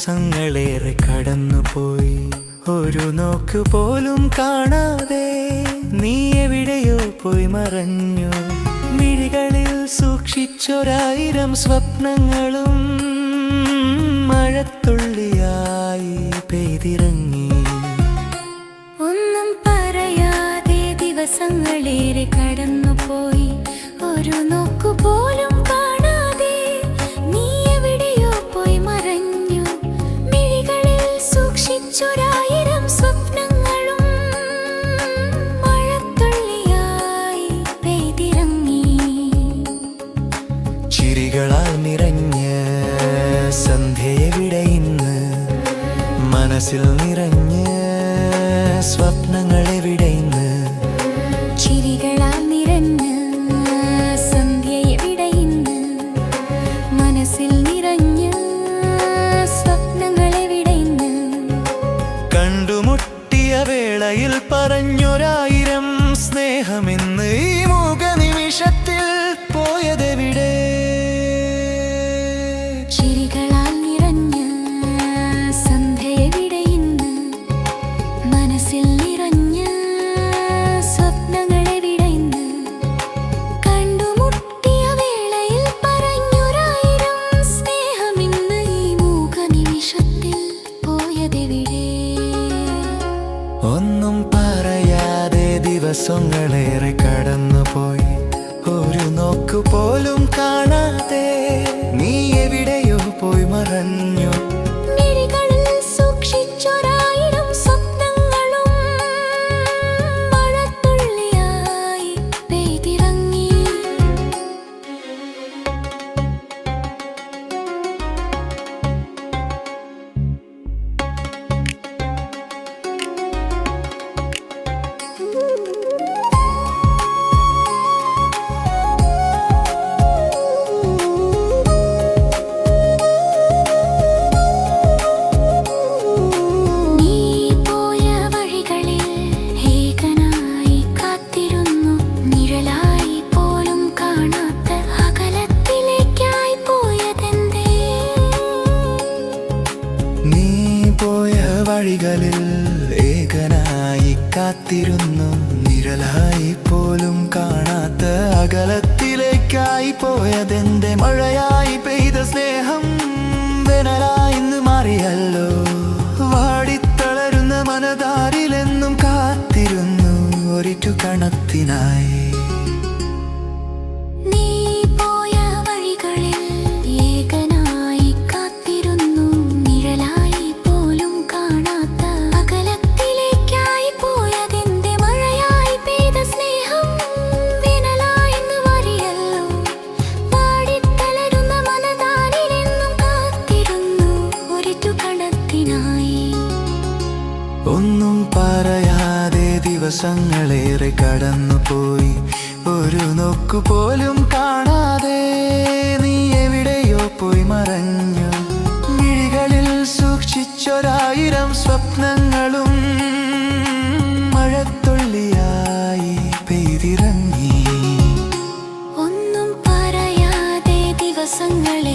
ദിവസങ്ങളേറെ കടന്നുപോയി, ഒരു നോക്ക് പോലും കാണാതെ നീ എവിടെയോ പോയി മറഞ്ഞു. മിഴികളിൽ സൂക്ഷിച്ചൊരായിരം സ്വപ്നങ്ങളും മഴത്തുള്ളിയായി പെയ്തിറങ്ങി. ഒന്നും പറയാതെ ദിവസങ്ങളേറെ കടന്നുപോയി, ഒരു നോക്കുപോലും കാണാതെ നീ എവിടെയോ പോയി മറഞ്ഞു. മിഴികളിൽ സൂക്ഷിച്ചൊരായിരം സ്വപ്നങ്ങളും മഴത്തുള്ളിയായി പെയ്തിറങ്ങി. ചിരികളാൽ നിറഞ്ഞ സന്ധ്യയെവിടെ ഇന്ന്, മനസ്സിൽ നിറഞ്ഞ സ്വപ്നങ്ങളെവിടെ ഇന്ന്. ചിരികളാൽ നിറഞ്ഞ സന്ധ്യയെവിടെ ഇന്ന്, മനസ്സിൽ നിറഞ്ഞ സ്വപ്നങ്ങളെവിടെ ഇന്ന്. കണ്ടുമുട്ടിയ വേളയിൽ പറഞ്ഞൊരായിരം സ്നേഹമെന്ന് ഈ മൂകനിമിഷത്തിൽ പോയതെവിടെ. ചിരികളാൽ നിറഞ്ഞ സന്ധ്യയെവിടെ ഇന്ന്, മനസ്സിൽ നിറഞ്ഞ സ്വപ്നങ്ങളെവിടെ ഇന്ന്. കണ്ടുമുട്ടിയ വേളയിൽ പറഞ്ഞൊരായിരം സ്നേഹമെന്ന് ഈ മൂകനിമിഷത്തിൽ പോയതെവിടെ. ഒന്നും പറയാതെ ദിവസങ്ങളേറെ കടന്നുപോയി, ഒരു നോക്കു പോലും കാണാതെ നീ എവിടെയോ പോയി മറഞ്ഞു. മിഴികളിൽ സൂക്ഷിച്ചൊരായിരം സ്വപ്നങ്ങളും മഴത്തുള്ളിയായി പെയ്തിറങ്ങി. വഴികളിൽ ഏകനായി കാത്തിരുന്നു, നിഴലായി പോലും കാണാത്ത അകലത്തിലേക്കായി പോയതെന്റെ. മഴയായി പെയ്ത സ്നേഹം വേനലായി ഇന്ന് മാറിയല്ലോ. വാടിത്തളരുന്ന മനതാരിലെന്നും കാത്തിരുന്നു ഒരിറ്റു കണത്തിനായി. ഒന്നും പറയാതെ ദിവസങ്ങളേറെ കടന്നുപോയി, ഒരു നോക്കു പോലും കാണാതെ നീ എവിടെയോ പോയി മറഞ്ഞു. മിഴികളിൽ സൂക്ഷിച്ചൊരായിരം സ്വപ്നങ്ങളും മഴത്തുള്ളിയായി പെയ്തിറങ്ങി. ഒന്നും പറയാതെ ദിവസങ്ങളെ